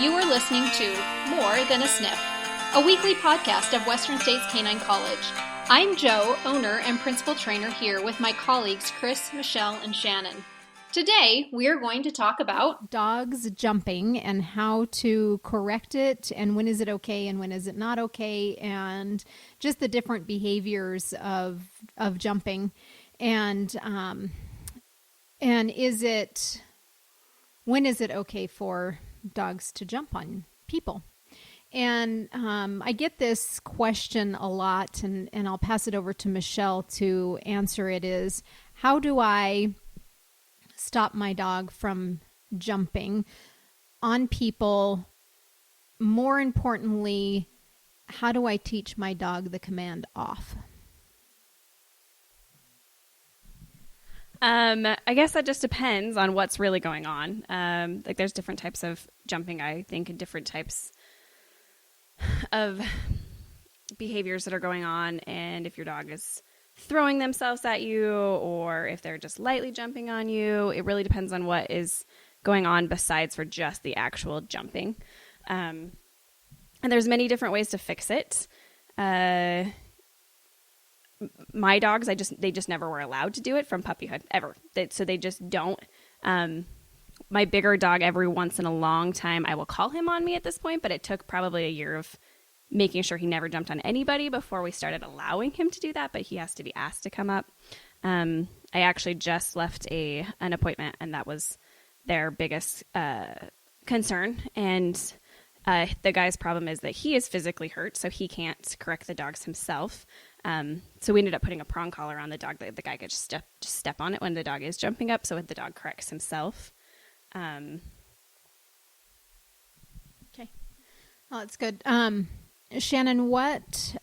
You are listening to More Than a Sniff, a weekly podcast of Western States Canine College. I'm Joe, owner and principal trainer here with my colleagues Chris, Michelle, and Shannon. Today, we are going to talk about dogs jumping and how to correct it, and when is it okay and when is it not okay, and just the different behaviors of jumping, and when is it okay for dogs to jump on people? And I get this question a lot, and I'll pass it over to Michelle to answer it, is how do I stop my dog from jumping on people? More importantly, how do I teach my dog the command off? I guess that just depends on what's really going on. Like there's different types of jumping, I think, and different types of behaviors that are going on. And if your dog is throwing themselves at you or if they're just lightly jumping on you, it really depends on what is going on besides for just the actual jumping. And there's many different ways to fix it. My dogs, they just never were allowed to do it from puppyhood ever. So they just don't. My bigger dog, every once in a long time, I will call him on me at this point, but it took probably a year of making sure he never jumped on anybody before we started allowing him to do that, but he has to be asked to come up. I actually just left an appointment, and that was their biggest concern. And the guy's problem is that he is physically hurt, so he can't correct the dogs himself. So we ended up putting a prong collar on the dog that the guy could just step on it when the dog is jumping up, so the dog corrects himself. Okay. Oh, that's good. Shannon, what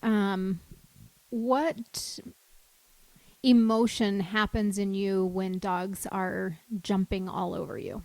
emotion happens in you when dogs are jumping all over you?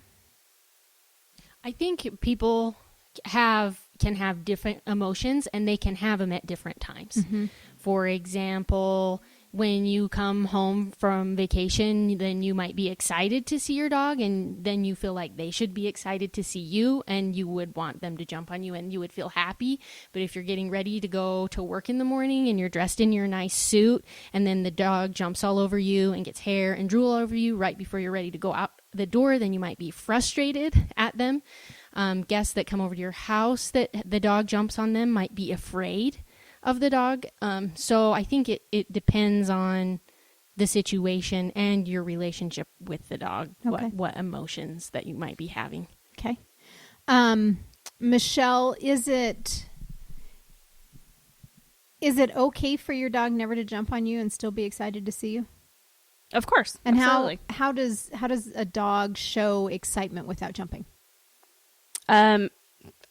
I think people can have different emotions, and they can have them at different times. Mm-hmm. For example, when you come home from vacation, then you might be excited to see your dog, and then you feel like they should be excited to see you, and you would want them to jump on you, and you would feel happy. But if you're getting ready to go to work in the morning and you're dressed in your nice suit, and then the dog jumps all over you and gets hair and drool all over you right before you're ready to go out the door, then you might be frustrated at them. Guests that come over to your house that the dog jumps on them might be afraid of the dog. So I think it depends on the situation and your relationship with the dog, okay. What emotions that you might be having. Okay. Michelle, is it okay for your dog never to jump on you and still be excited to see you? Of course. And absolutely. how does a dog show excitement without jumping?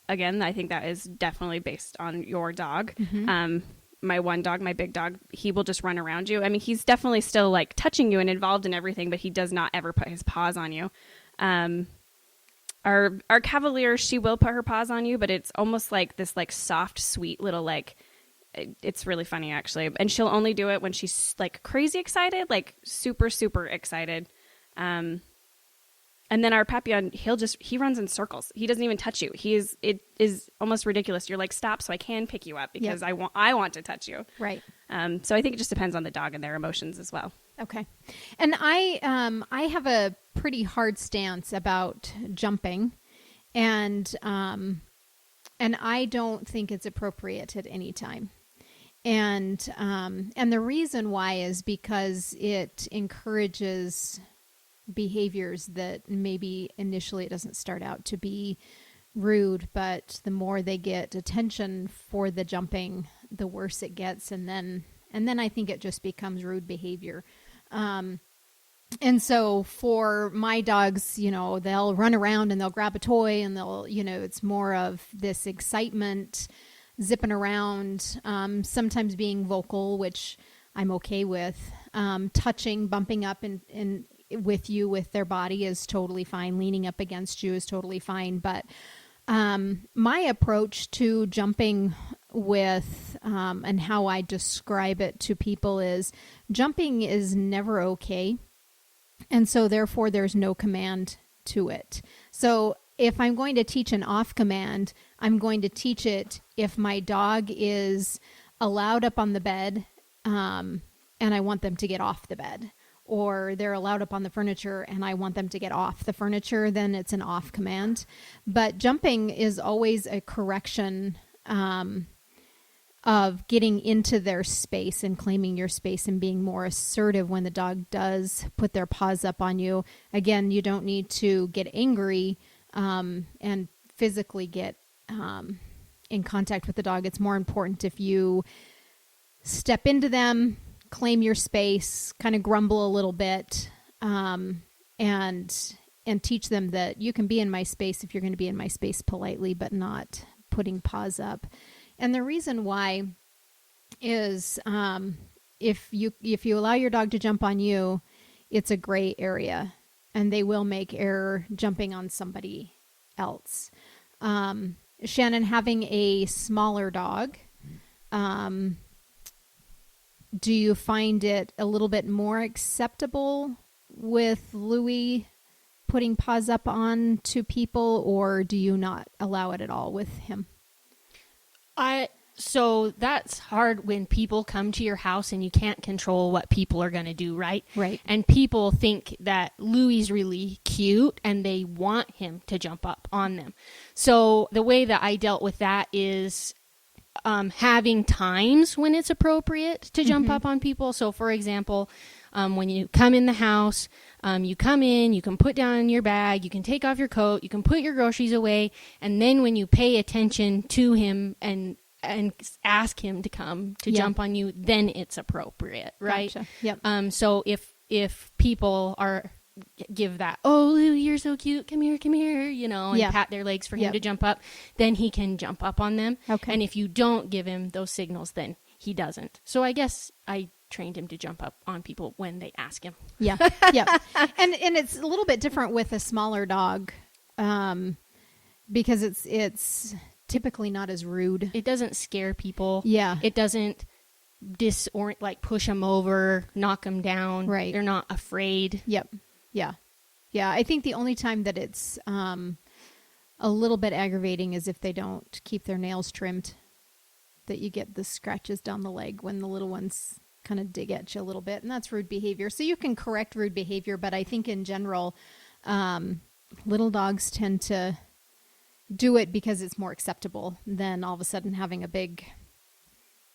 Again, I think that is definitely based on your dog. Mm-hmm. My one dog, my big dog, he will just run around you. I mean, he's definitely still like touching you and involved in everything, but he does not ever put his paws on you. Our Cavalier, she will put her paws on you, but it's almost like this like soft, sweet little like, it's really funny actually. And she'll only do it when she's like crazy excited, like super, super excited. And then our Papillon, he runs in circles. He doesn't even touch you. It is almost ridiculous. You're like, stop so I can pick you up because yep. I want to touch you. Right. So I think it just depends on the dog and their emotions as well. Okay. And I have a pretty hard stance about jumping, and I don't think it's appropriate at any time. And the reason why is because it encourages behaviors that maybe initially it doesn't start out to be rude, but the more they get attention for the jumping, the worse it gets, and then I think it just becomes rude behavior. And so for my dogs, they'll run around and they'll grab a toy and they'll, it's more of this excitement, zipping around, sometimes being vocal, which I'm okay with. Touching, bumping up and with you with their body is totally fine. Leaning up against you is totally fine. But my approach to jumping with and how I describe it to people is jumping is never okay. And so therefore there's no command to it. So if I'm going to teach an off command, I'm going to teach it if my dog is allowed up on the bed, and I want them to get off the bed, or they're allowed up on the furniture and I want them to get off the furniture, then it's an off command. But jumping is always a correction of getting into their space and claiming your space and being more assertive when the dog does put their paws up on you. Again, you don't need to get angry and physically get in contact with the dog. It's more important if you step into them, claim your space, kind of grumble a little bit, and teach them that you can be in my space if you're going to be in my space politely, but not putting paws up. And the reason why is if you allow your dog to jump on you, it's a gray area, and they will make error jumping on somebody else. Shannon, having a smaller dog, do you find it a little bit more acceptable with Louie putting paws up on to people, or do you not allow it at all with him? So that's hard when people come to your house and you can't control what people are going to do, right? Right. And people think that Louie's really cute and they want him to jump up on them. So the way that I dealt with that is having times when it's appropriate to jump up on people. So for example, when you come in the house, you come in, you can put down your bag, you can take off your coat, you can put your groceries away. And then when you pay attention to him and ask him to come to jump on you, then it's appropriate, right? Gotcha. Yep. So if people give that, oh, Louie, you're so cute, come here, and pat their legs for him to jump up, then he can jump up on them. Okay. And if you don't give him those signals, then he doesn't. So I guess I trained him to jump up on people when they ask him. Yeah. Yeah. And it's a little bit different with a smaller dog, because it's typically not as rude. It doesn't scare people. Yeah. It doesn't push them over, knock them down. Right. They're not afraid. Yep. Yeah. Yeah. I think the only time that it's a little bit aggravating is if they don't keep their nails trimmed, that you get the scratches down the leg when the little ones kind of dig at you a little bit, and that's rude behavior. So you can correct rude behavior, but I think in general, little dogs tend to do it because it's more acceptable than all of a sudden having a big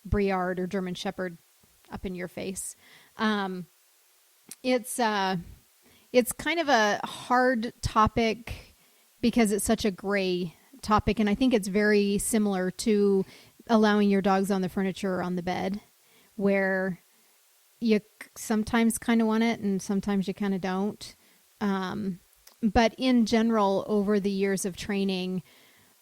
Briard or German Shepherd up in your face. It's kind of a hard topic because it's such a gray topic, and I think it's very similar to allowing your dogs on the furniture or on the bed, where you sometimes kind of want it and sometimes you kind of don't. But in general, over the years of training,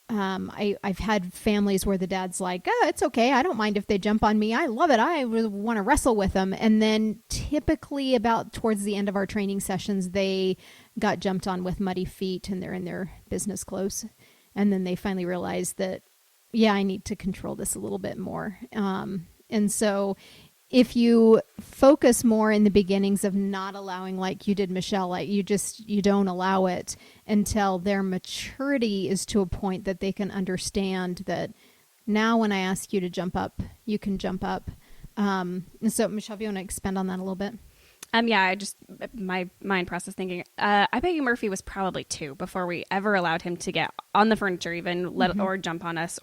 I've had families where the dad's like, oh, it's okay. I don't mind if they jump on me. I love it. I want to wrestle with them. And then typically about towards the end of our training sessions, they got jumped on with muddy feet and they're in their business clothes. And then they finally realized that, yeah, I need to control this a little bit more. And so if you focus more in the beginnings of not allowing, like you did, Michelle, like you don't allow it until their maturity is to a point that they can understand that now when I ask you to jump up, you can jump up. And so, Michelle, if you want to expand on that a little bit. Yeah, my mind process thinking, I bet you Murphy was probably 2 before we ever allowed him to get on the furniture, even or jump on us,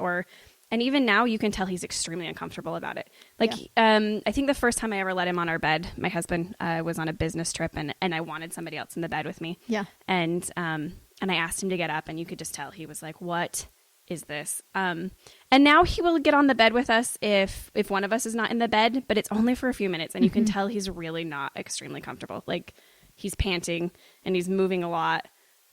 and even now you can tell he's extremely uncomfortable about it. I think the first time I ever let him on our bed, my husband was on a business trip and I wanted somebody else in the bed with me. Yeah. And I asked him to get up and you could just tell he was like, what is this? And now he will get on the bed with us if one of us is not in the bed, but it's only for a few minutes and you can tell he's really not extremely comfortable. Like he's panting and he's moving a lot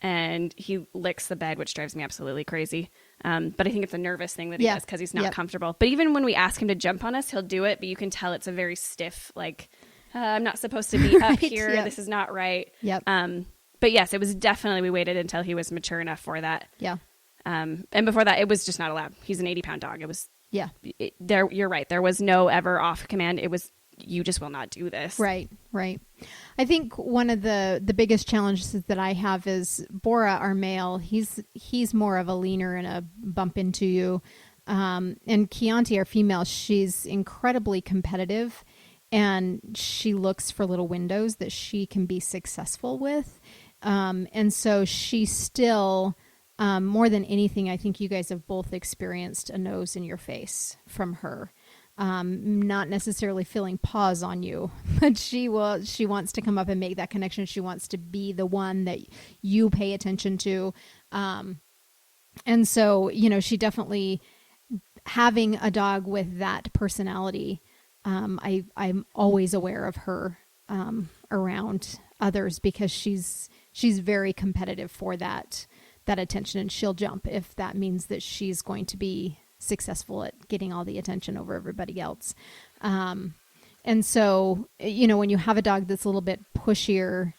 and he licks the bed, which drives me absolutely crazy. But I think it's a nervous thing that he does because he's not comfortable. But even when we ask him to jump on us, he'll do it. But you can tell it's a very stiff, like, I'm not supposed to be up here. Yep. This is not right. Yep. But yes, it was definitely, we waited until he was mature enough for that. Yeah. And before that, it was just not allowed. He's an 80-pound dog. It was, yeah. You're right. There was no ever off command. It was, you just will not do this. Right. I think one of the biggest challenges that I have is Bora, our male, he's more of a leaner and a bump into you. And Chianti, our female, she's incredibly competitive, and she looks for little windows that she can be successful with. And so she still, more than anything, I think you guys have both experienced a nose in your face from her. Not necessarily feeling paws on you, but she wants to come up and make that connection. She wants to be the one that you pay attention to. And so, she definitely, having a dog with that personality, I'm always aware of her, around others, because she's very competitive for that attention, and she'll jump if that means that she's going to be successful at getting all the attention over everybody else. And so, when you have a dog that's a little bit pushier,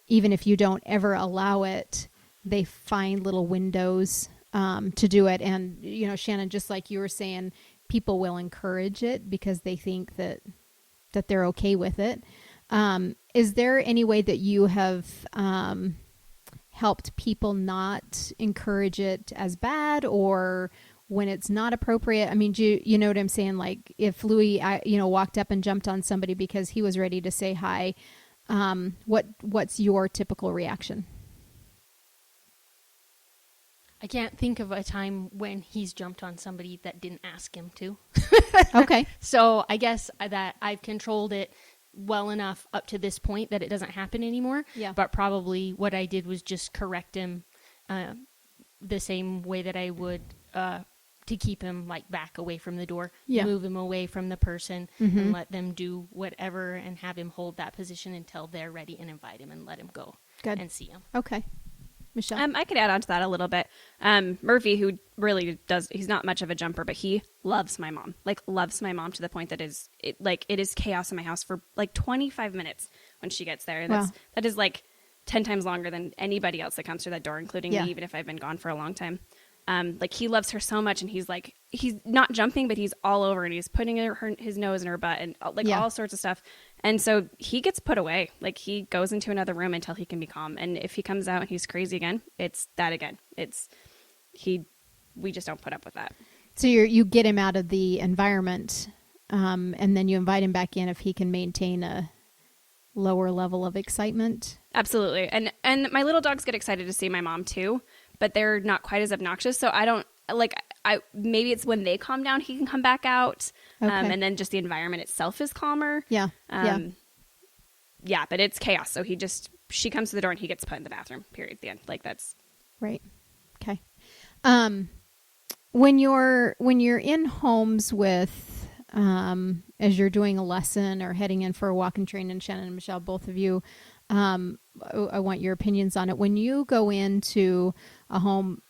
even if you don't ever allow it, they find little windows to do it. And, Shannon, just like you were saying, people will encourage it because they think that they're okay with it. Is there any way that you have helped people not encourage it as bad, or when it's not appropriate? I mean, do you know what I'm saying? Like if Louis, walked up and jumped on somebody because he was ready to say hi, what's your typical reaction? I can't think of a time when he's jumped on somebody that didn't ask him to. Okay. So I guess that I've controlled it well enough up to this point that it doesn't happen anymore. Yeah. But probably what I did was just correct him the same way that I would to keep him like back away from the door, move him away from the person, and let them do whatever, and have him hold that position until they're ready, and invite him and let him go. Good. And see him. Okay. Michelle? I could add on to that a little bit. Murphy, who really he's not much of a jumper, but he loves my mom, to the point that it is chaos in my house for like 25 minutes when she gets there. Wow. That is like 10 times longer than anybody else that comes through that door, including me, even if I've been gone for a long time. Like he loves her so much, and he's not jumping, but he's all over, and he's putting his nose in her butt, and all sorts of stuff. And so he gets put away. Like he goes into another room until he can be calm. And if he comes out and he's crazy again, it's that again. We just don't put up with that. So you get him out of the environment, and then you invite him back in if he can maintain a lower level of excitement. Absolutely. And my little dogs get excited to see my mom too, but they're not quite as obnoxious. So I don't maybe it's when they calm down, he can come back out. Okay. And then just the environment itself is calmer. Yeah. Yeah, but it's chaos. So she comes to the door and he gets put in the bathroom, period. The end. Like that's right. Okay. When you're in homes with, as you're doing a lesson or heading in for a walk and train, and Shannon and Michelle, both of you, I want your opinions on it. When you go into a home,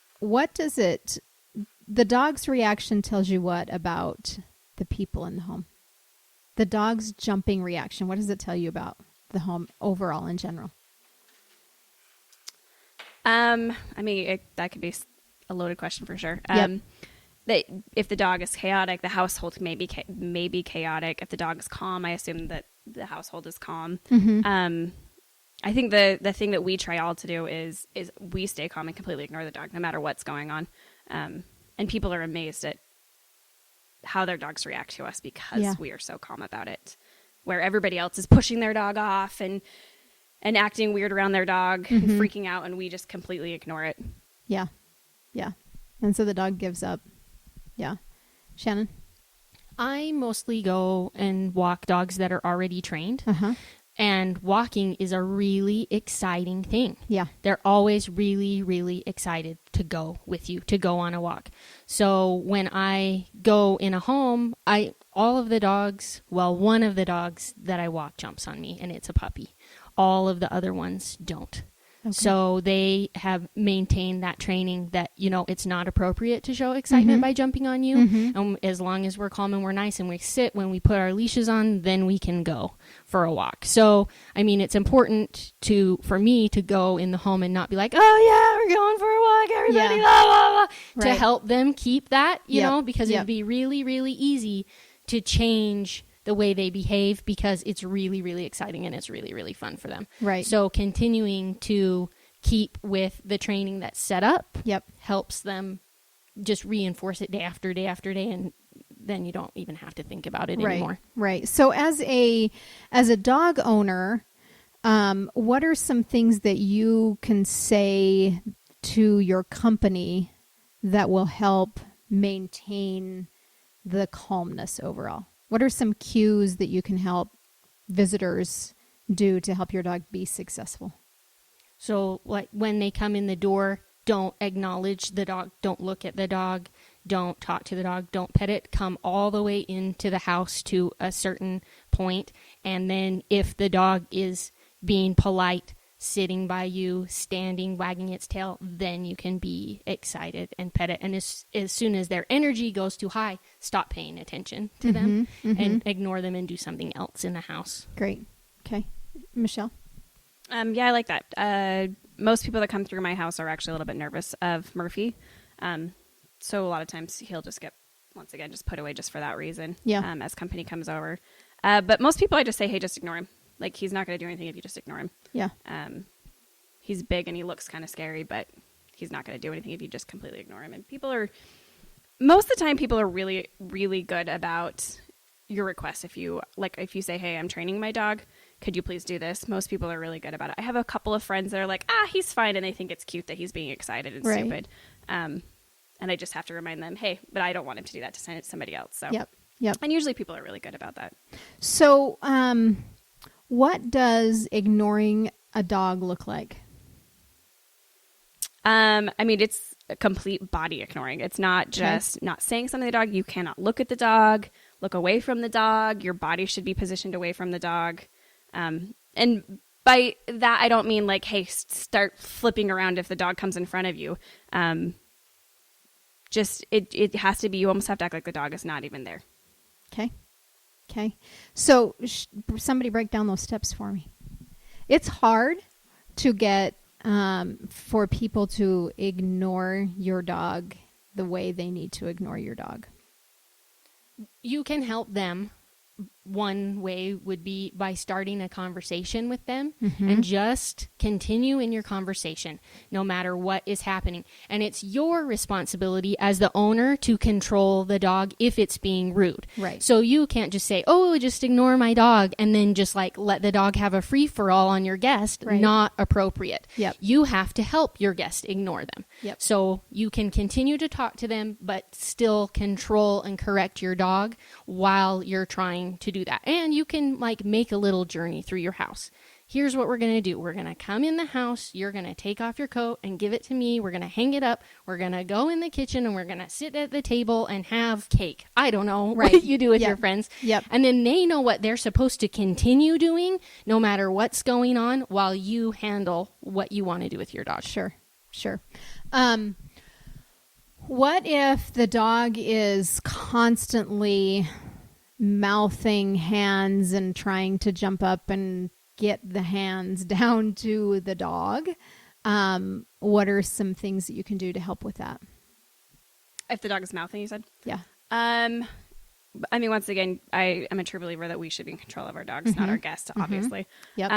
the dog's reaction tells you what about the people in the home? The dog's jumping reaction, what does it tell you about the home overall in general? I mean, that could be a loaded question for sure. Yep. If the dog is chaotic, the household may be chaotic. If the dog is calm, I assume that the household is calm. Mm-hmm. I think the thing that we try all to do is we stay calm and completely ignore the dog no matter what's going on. And people are amazed at how their dogs react to us because we are so calm about it. Where everybody else is pushing their dog off and acting weird around their dog and freaking out, and we just completely ignore it. Yeah. Yeah. And so the dog gives up. Yeah. Shannon? I mostly go and walk dogs that are already trained. Uh-huh. And walking is a really exciting thing. Yeah. They're always really, really excited to go with you, to go on a walk. So when I go in a home, one of the dogs that I walk jumps on me, and it's a puppy. All of the other ones don't. Okay. So they have maintained that training that, it's not appropriate to show excitement by jumping on you. Mm-hmm. And as long as we're calm and we're nice and we sit when we put our leashes on, then we can go for a walk. So, I mean, it's important for me to go in the home and not be like, oh yeah, we're going for a walk, everybody, blah, blah, blah, right. To help them keep that, because it'd be really, really easy to change the way they behave because it's really, really exciting and it's really, really fun for them. Right. So continuing to keep with the training that's set up helps them just reinforce it day after day after day, and then you don't even have to think about it anymore. Right. So as a dog owner, what are some things that you can say to your company that will help maintain the calmness overall? What are some cues that you can help visitors do to help your dog be successful? So like when they come in the door, don't acknowledge the dog, don't look at the dog, don't talk to the dog, don't pet it, come all the way into the house to a certain point, and then if the dog is being polite, sitting by you, standing, wagging its tail, then you can be excited and pet it. And as soon as their energy goes too high, stop paying attention to them and ignore them and do something else in the house. Great. Okay. Michelle? Yeah, I like that. Most people that come through my house are actually a little bit nervous of Murphy. So a lot of times he'll just get, once again, just put away just for that reason. Yeah. As company comes over. But most people I just say, hey, just ignore him. Like, he's not going to do anything if you just ignore him. Yeah. He's big and he looks kind of scary, but he's not going to do anything if you just completely ignore him. And most of the time, people are really, really good about your request. If you say, hey, I'm training my dog, could you please do this? Most people are really good about it. I have a couple of friends that are like, he's fine. And they think it's cute that he's being excited and stupid. And I just have to remind them, hey, but I don't want him to do that, to send it to somebody else. So, Yep. And usually people are really good about that. So, what does ignoring a dog look like? I mean, it's a complete body ignoring. It's not just not saying something to the dog. You cannot look at the dog, look away from the dog. Your body should be positioned away from the dog. And by that, I don't mean like, hey, start flipping around if the dog comes in front of you. Just, it has to be, you almost have to act like the dog is not even there. Okay. So somebody break down those steps for me. It's hard to get for people to ignore your dog the way they need to ignore your dog. You can help them. One way would be by starting a conversation with them and just continue in your conversation no matter what is happening. And it's your responsibility as the owner to control the dog if it's being rude. Right. So you can't just say, oh, just ignore my dog, and then just like let the dog have a free-for-all on your guest. Right. Not appropriate. Yep. You have to help your guest ignore them. Yep. So you can continue to talk to them, but still control and correct your dog while you're trying to do that. And you can like make a little journey through your house. Here's what we're going to do. We're going to come in the house. You're going to take off your coat and give it to me. We're going to hang it up. We're going to go in the kitchen and we're going to sit at the table and have cake. I don't know what you do with your friends. Yep. And then they know what they're supposed to continue doing no matter what's going on while you handle what you want to do with your dog. Sure. What if the dog is constantly mouthing hands and trying to jump up and get the hands down to the dog? What are some things that you can do to help with that? If the dog is mouthing, you said? Yeah. I mean, once again, I am a true believer that we should be in control of our dogs, not our guests, obviously. Yep.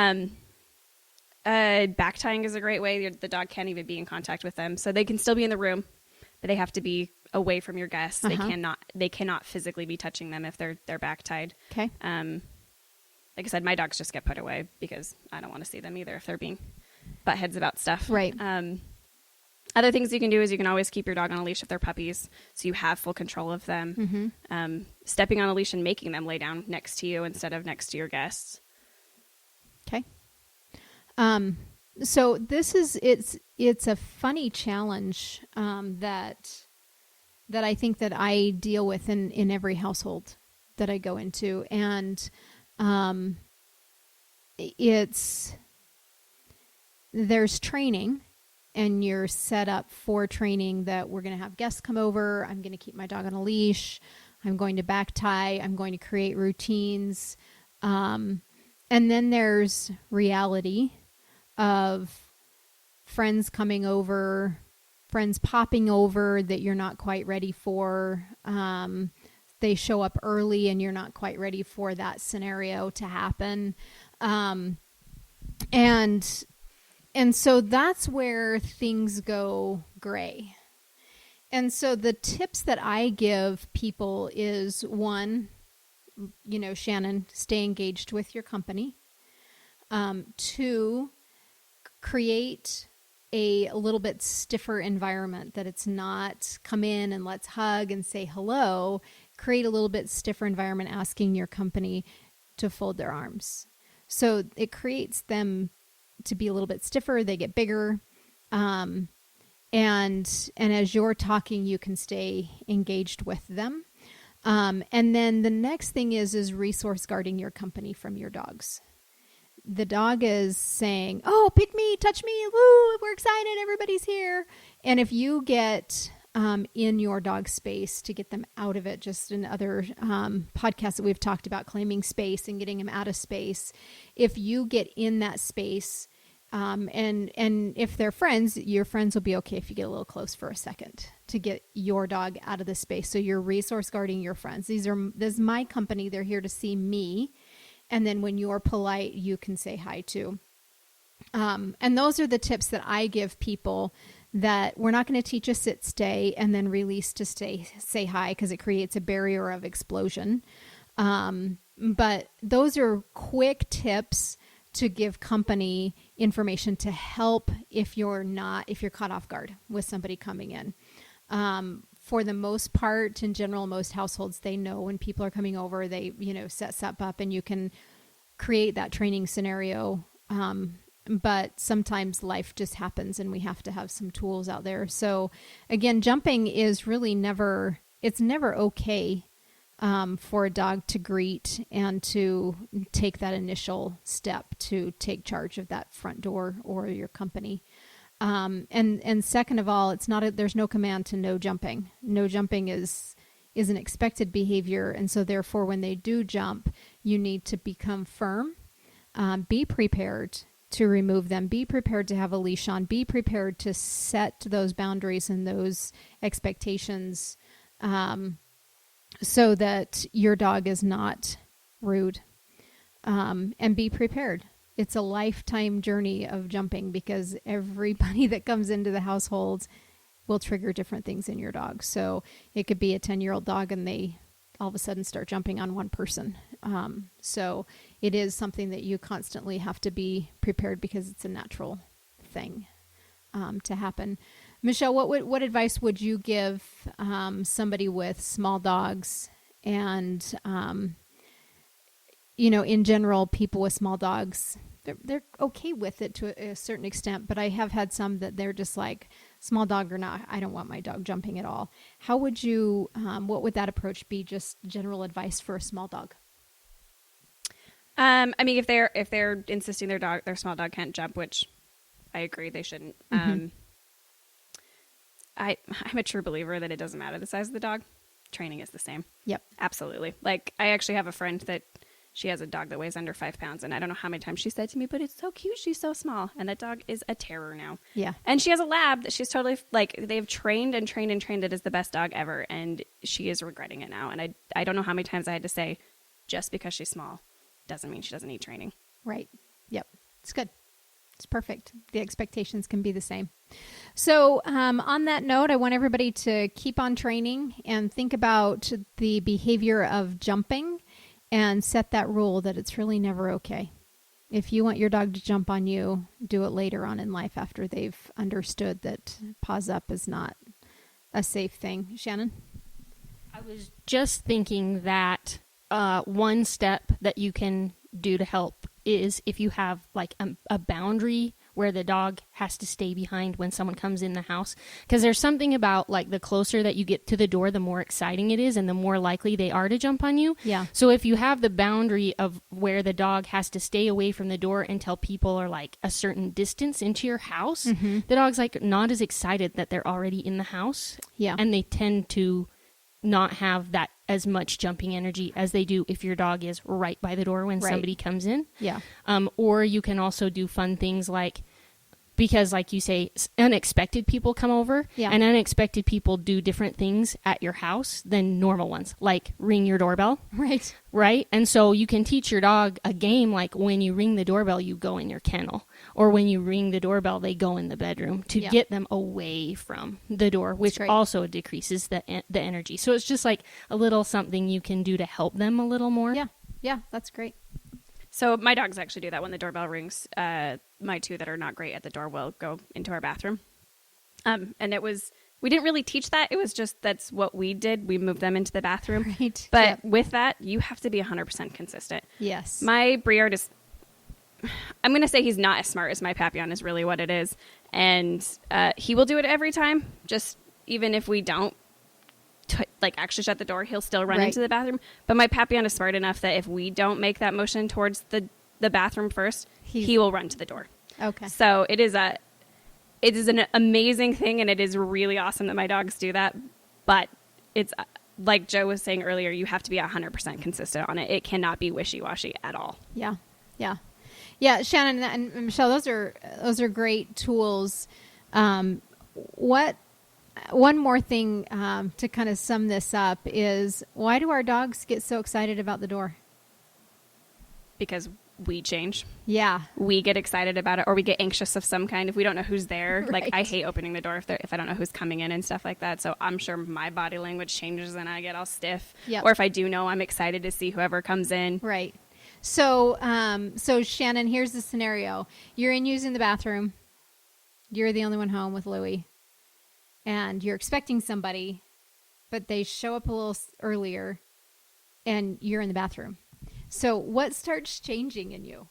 Back tying is a great way. The dog can't even be in contact with them. So they can still be in the room, but they have to be away from your guests. They cannot physically be touching them if they're back tied. Okay. Like I said, my dogs just get put away because I don't want to see them either if they're being butt heads about stuff. Right. Other things you can do is you can always keep your dog on a leash if they're puppies, so you have full control of them. Stepping on a leash and making them lay down next to you instead of next to your guests. Okay. So this is, it's a funny challenge, that I think that I deal with in every household that I go into. And, there's training, and you're set up for training that we're going to have guests come over. I'm going to keep my dog on a leash. I'm going to back tie. I'm going to create routines. And then there's reality of friends coming over, friends popping over that you're not quite ready for, they show up early and you're not quite ready for that scenario to happen. And so that's where things go gray. And so the tips that I give people is, one, Shannon, stay engaged with your company. 2, create a little bit stiffer environment, that it's not come in and let's hug and say hello. Create a little bit stiffer environment, asking your company to fold their arms. So it creates them to be a little bit stiffer. They get bigger. And as you're talking, you can stay engaged with them. And then the next thing is resource guarding your company from your dogs. The dog is saying, oh, pick me, touch me, woo, we're excited, everybody's here. And if you get in your dog space to get them out of it, just in other podcasts that we've talked about, claiming space and getting them out of space, if you get in that space, and if they're friends, your friends will be okay if you get a little close for a second to get your dog out of the space. So you're resource guarding your friends. This is my company. They're here to see me. And then when you're polite, you can say hi too. And those are the tips that I give people, that we're not going to teach a sit, stay, and then release to say hi, because it creates a barrier of explosion. But those are quick tips to give company information to help if you're caught off guard with somebody coming in. For the most part, in general, most households, they know when people are coming over, they, set stuff up and you can create that training scenario. But sometimes life just happens and we have to have some tools out there. So again, jumping is really never okay for a dog to greet and to take that initial step to take charge of that front door or your company. And second of all, there's no command to no jumping. No jumping is an expected behavior. And so therefore, when they do jump, you need to become firm, be prepared to remove them, be prepared to have a leash on, be prepared to set those boundaries and those expectations, so that your dog is not rude, and be prepared. It's a lifetime journey of jumping, because everybody that comes into the household will trigger different things in your dog. So it could be a 10-year-old dog and they all of a sudden start jumping on one person. So it is something that you constantly have to be prepared, because it's a natural thing to happen. Michelle, what advice would you give somebody with small dogs and in general, people with small dogs, they're okay with it to a certain extent, but I have had some that they're just like, small dog or not, I don't want my dog jumping at all. How would you, what would that approach be? Just general advice for a small dog? I mean, if they're insisting their small dog can't jump, which I agree they shouldn't. Mm-hmm. I'm a true believer that it doesn't matter the size of the dog. Training is the same. Yep. Absolutely. Like, I actually have a friend that she has a dog that weighs under 5 pounds, and I don't know how many times she said to me, but it's so cute, she's so small. And that dog is a terror now. Yeah. And she has a lab that she's totally, like, they've trained it as the best dog ever, and she is regretting it now. And I don't know how many times I had to say, just because she's small doesn't mean she doesn't need training. Right. Yep. It's good. It's perfect. The expectations can be the same. So on that note, I want everybody to keep on training and think about the behavior of jumping and set that rule that it's really never okay. If you want your dog to jump on you, do it later on in life after they've understood that paws up is not a safe thing. Shannon? I was just thinking that one step that you can do to help is if you have like a boundary where the dog has to stay behind when someone comes in the house. Because there's something about like the closer that you get to the door, the more exciting it is and the more likely they are to jump on you. Yeah. So if you have the boundary of where the dog has to stay away from the door until people are like a certain distance into your house, mm-hmm. the dog's like not as excited that they're already in the house. Yeah. And they tend to not have that as much jumping energy as they do if your dog is right by the door when right. somebody comes in. Yeah. Or you can also do fun things like because like you say, unexpected people come over, Yeah. and unexpected people do different things at your house than normal ones, like ring your doorbell. Right. Right? And so you can teach your dog a game like when you ring the doorbell, you go in your kennel. Or when you ring the doorbell, they go in the bedroom to Yeah. get them away from the door, which great. also decreases the energy. So it's just like a little something you can do to help them a little more. Yeah. Yeah. That's great. So my dogs actually do that when the doorbell rings. My two that are not great at the door will go into our bathroom. And we didn't really teach that. It was just that's what we did. We moved them into the bathroom. Right. But Yep. with that, you have to be 100% consistent. Yes. My Briard is, I'm going to say he's not as smart as my Papillon is really what it is. And he will do it every time. Just even if we don't actually shut the door, he'll still run Right. into the bathroom. But my Papillon is smart enough that if we don't make that motion towards the bathroom first, he will run to the door. Okay. So it is an amazing thing, and it is really awesome that my dogs do that. But it's like Joe was saying earlier, you have to be 100% consistent on it. It cannot be wishy-washy at all. Yeah. Yeah. Yeah. Shannon and Michelle, those are great tools. One more thing to kind of sum this up is, why do our dogs get so excited about the door? Because we change. Yeah. We get excited about it, or we get anxious of some kind if we don't know who's there. Like, I Right. hate opening the door if I don't know who's coming in and stuff like that. So I'm sure my body language changes and I get all stiff. Yep. Or if I do know, I'm excited to see whoever comes in. Right. So, so Shannon, here's the scenario. You're in using the bathroom. You're the only one home with Louie. And you're expecting somebody, but they show up a little earlier and you're in the bathroom. So what starts changing in you?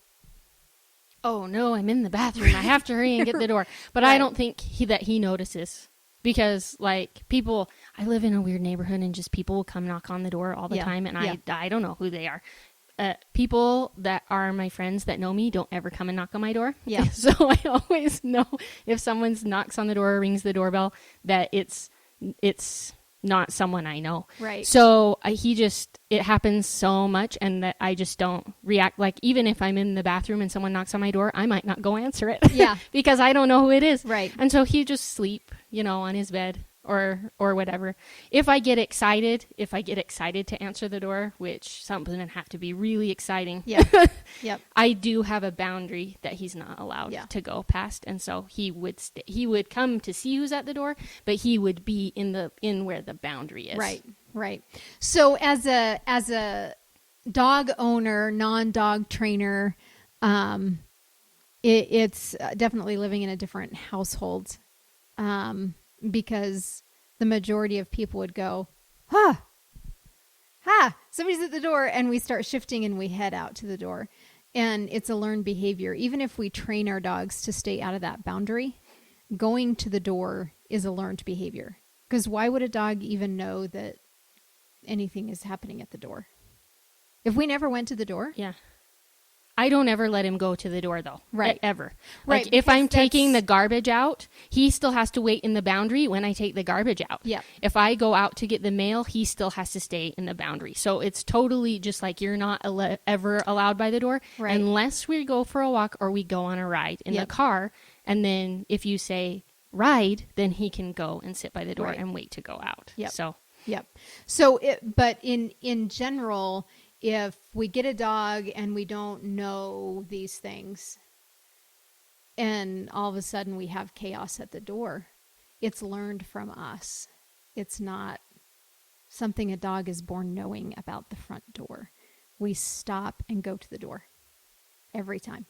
Oh no, I'm in the bathroom. I have to hurry and get the door. But I Right. don't think that he notices, because like people, I live in a weird neighborhood and just people will come knock on the door all the Yeah. time, and Yeah. I don't know who they are. People that are my friends that know me don't ever come and knock on my door. Yeah. So I always know if someone knocks on the door or rings the doorbell that it's not someone I know. Right. So it happens so much, and that I just don't react. Like, even if I'm in the bathroom and someone knocks on my door, I might not go answer it. Yeah. Because I don't know who it is. Right. And so he just sleep, on his bed or whatever. If I get excited to answer the door, which something would have to be really exciting. Yeah. Yep. I do have a boundary that he's not allowed Yeah. to go past, and so he would come to see who's at the door, but he would be in where the boundary is. Right. Right. So as a dog owner, non-dog trainer, it's definitely living in a different household, because the majority of people would go, somebody's at the door, and we start shifting and we head out to the door. And it's a learned behavior. Even if we train our dogs to stay out of that boundary, going to the door is a learned behavior. Because why would a dog even know that anything is happening at the door? If we never went to the door? Yeah. I don't ever let him go to the door, though. Right. Ever. Right, Like, if because I'm taking that's- the garbage out, he still has to wait in the boundary when I take the garbage out. Yeah. If I go out to get the mail, he still has to stay in the boundary. So it's totally just like you're not ever allowed by the door, Right. unless we go for a walk or we go on a ride in Yep. the car. And then if you say ride, then he can go and sit by the door Right. and wait to go out. Yep. So Yep. So, but in general, if we get a dog and we don't know these things, and all of a sudden we have chaos at the door, it's learned from us. It's not something a dog is born knowing about the front door. We stop and go to the door every time.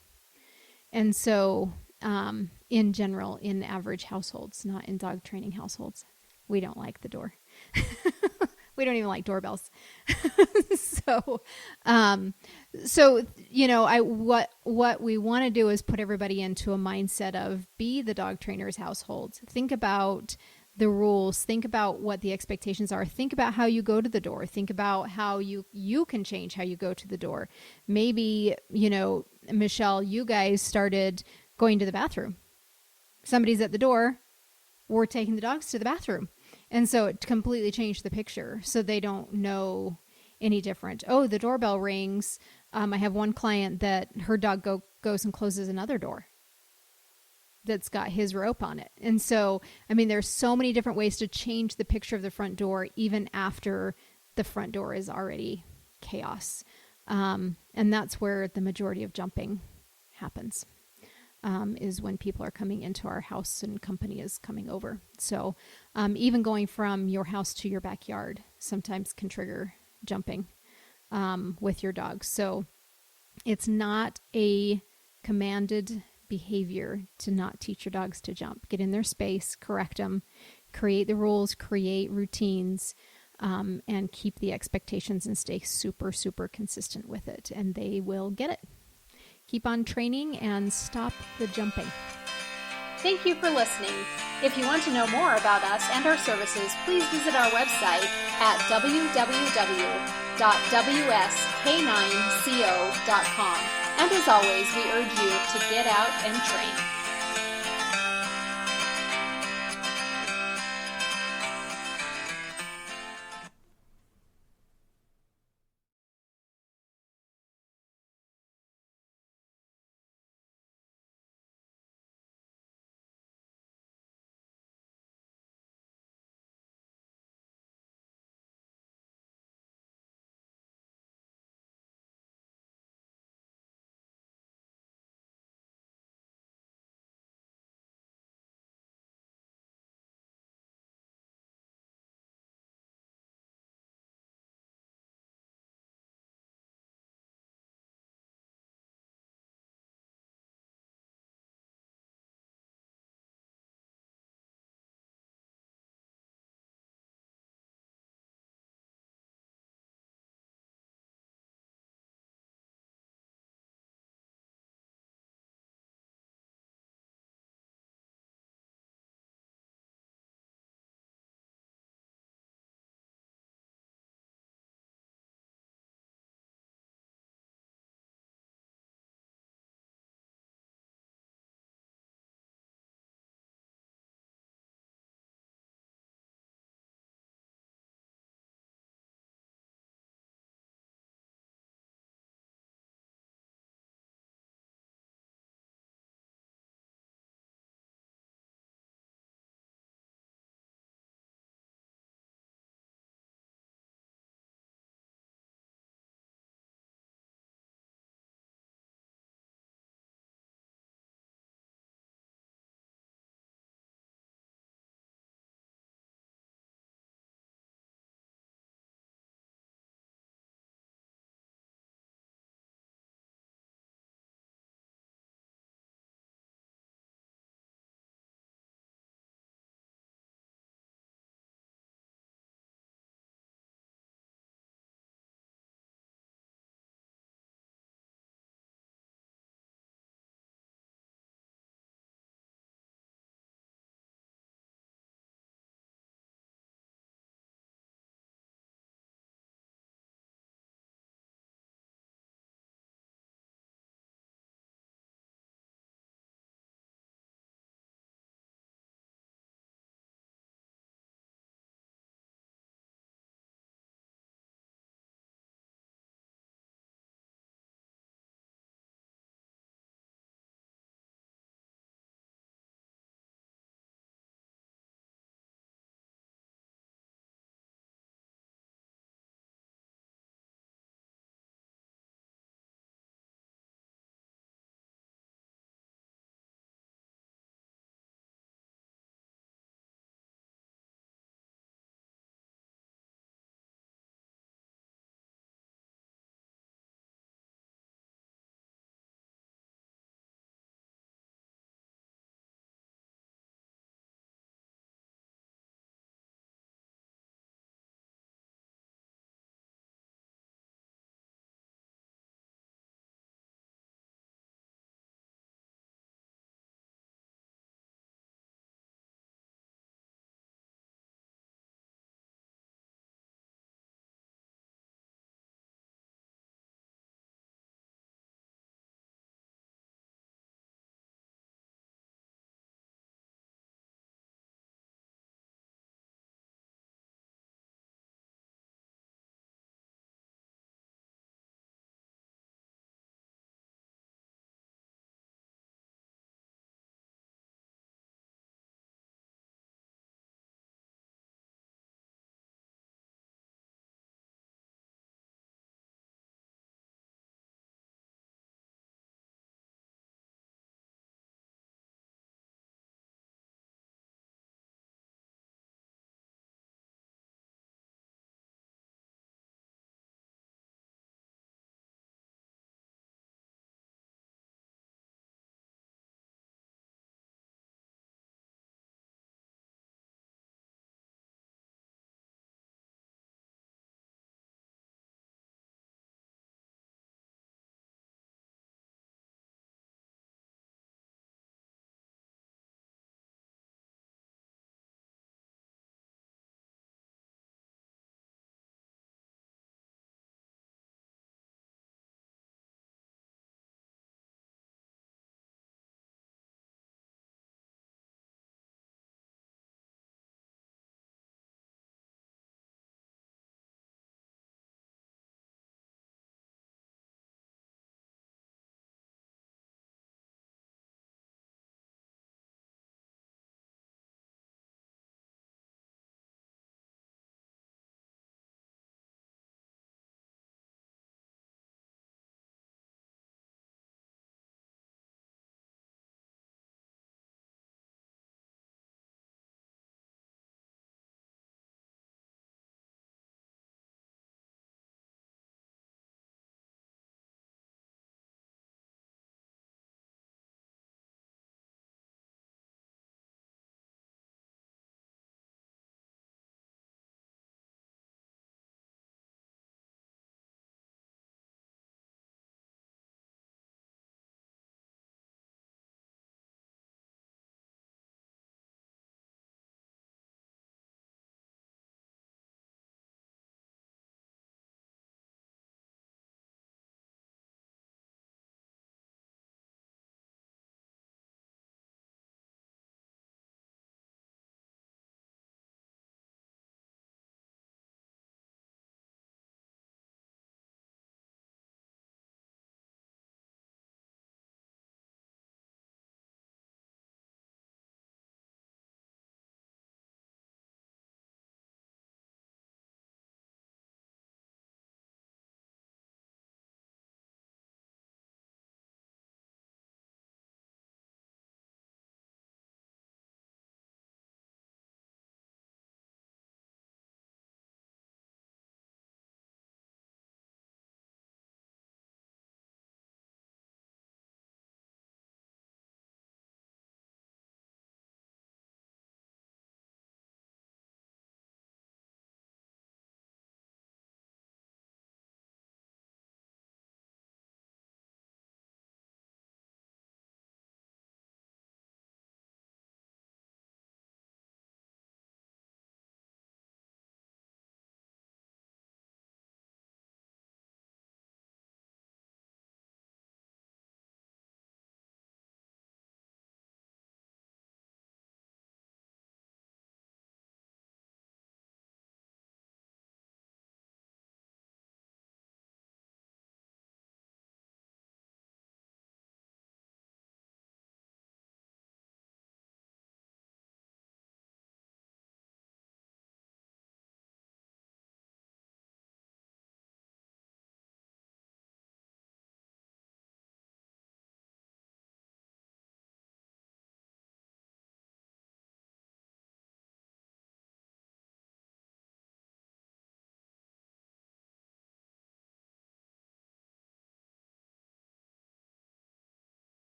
And so, in general, in average households, not in dog training households, we don't like the door. We don't even like doorbells. So what we want to do is put everybody into a mindset of be the dog trainer's household. Think about the rules. Think about what the expectations are. Think about how you go to the door. Think about how you can change how you go to the door. Maybe, Michelle, you guys started going to the bathroom. Somebody's at the door. We're taking the dogs to the bathroom. And so it completely changed the picture. So they don't know any different. Oh, the doorbell rings. I have one client that her dog goes and closes another door. that's got his rope on it. And so, I mean, there's so many different ways to change the picture of the front door, even after the front door is already chaos. And that's where the majority of jumping happens, is when people are coming into our house and company is coming over. So even going from your house to your backyard sometimes can trigger jumping with your dog. So it's not a commanded behavior to not teach your dogs to jump. Get in their space, correct them, create the rules, create routines, and keep the expectations and stay super, super consistent with it. And they will get it. Keep on training and stop the jumping. Thank you for listening. If you want to know more about us and our services, please visit our website at www.wsk9co.com. And as always, we urge you to get out and train.